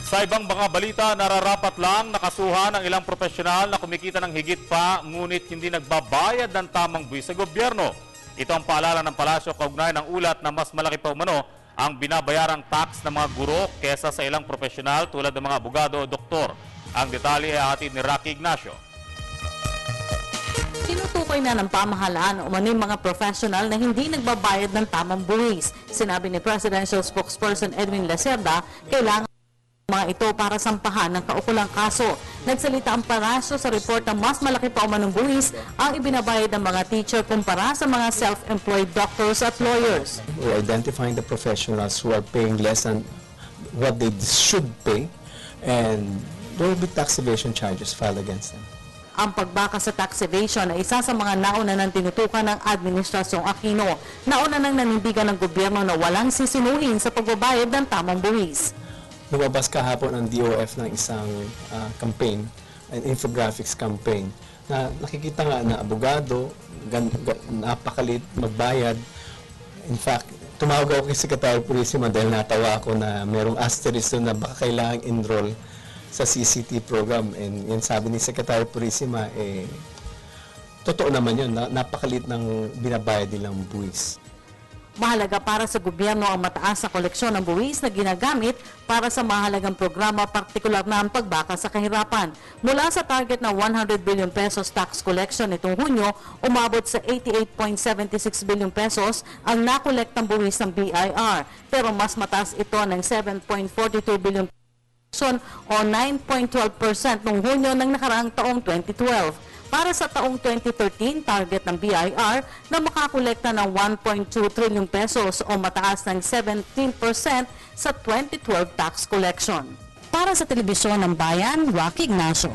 Sa ibang mga balita, nararapat lang nakasuhan ang ilang profesional na kumikita ng higit pa ngunit hindi nagbabayad ng tamang buwis sa gobyerno. Ito ang paalala ng palasyo kaugnay ng ulat na mas malaki pa umano ang binabayarang tax ng mga guro kesa sa ilang profesional tulad ng mga abogado o doktor. Ang detalye ay hatid ni Rocky Ignacio. Tinutukoy na ng pamahalaan o umano'y mga professional na hindi nagbabayad ng tamang buwis. Sinabi ni Presidential Spokesperson Edwin Lacerda, kailangan mga ito para sampahan ng kaukulang kaso. Nagsalita ang palasyo sa report na mas malaki pa umanong buwis ang ibinabayad ng mga teacher kumpara sa mga self-employed doctors at lawyers. We're identifying the professionals who are paying less than what they should pay, and there will be tax evasion charges filed against them. Ang pagbaka sa tax evasion ay isa sa mga nauna ng tinutukan ng Administrasyong Aquino. Nauna nang nanindigan ng gobyerno na walang sisinuhin sa pagbabayad ng tamang buwis. Lumabas kahapon ang DOF ng isang campaign, an infographics campaign, na nakikita nga na abogado, napakalit magbayad. In fact, tumawag ako kay Secretary Purisima dahil natawa ako na merong asterisk doon na baka kailangang enroll sa CCT program. And yan sabi ni Secretary Purisima, totoo naman yun, napakalit ng binabayad nilang buwis. Mahalaga para sa gobyerno ang mataas na koleksyon ng buwis na ginagamit para sa mahalagang programa, partikular na ang pagbaka sa kahirapan. Mula sa target na 100 billion pesos tax collection nitong Hunyo, umabot sa 88.76 billion pesos ang nakolektang buwis ng BIR. Pero mas mataas ito ng 7.42 billion pesos o 9.12% noong Hunyo ng nakaraang taong 2012. Para sa taong 2013, target ng BIR na makakolekta ng 1.2 trillion pesos o mataas ng 17% sa 2012 tax collection. Para sa Telebisyon ng Bayan, Rocky Ignacio.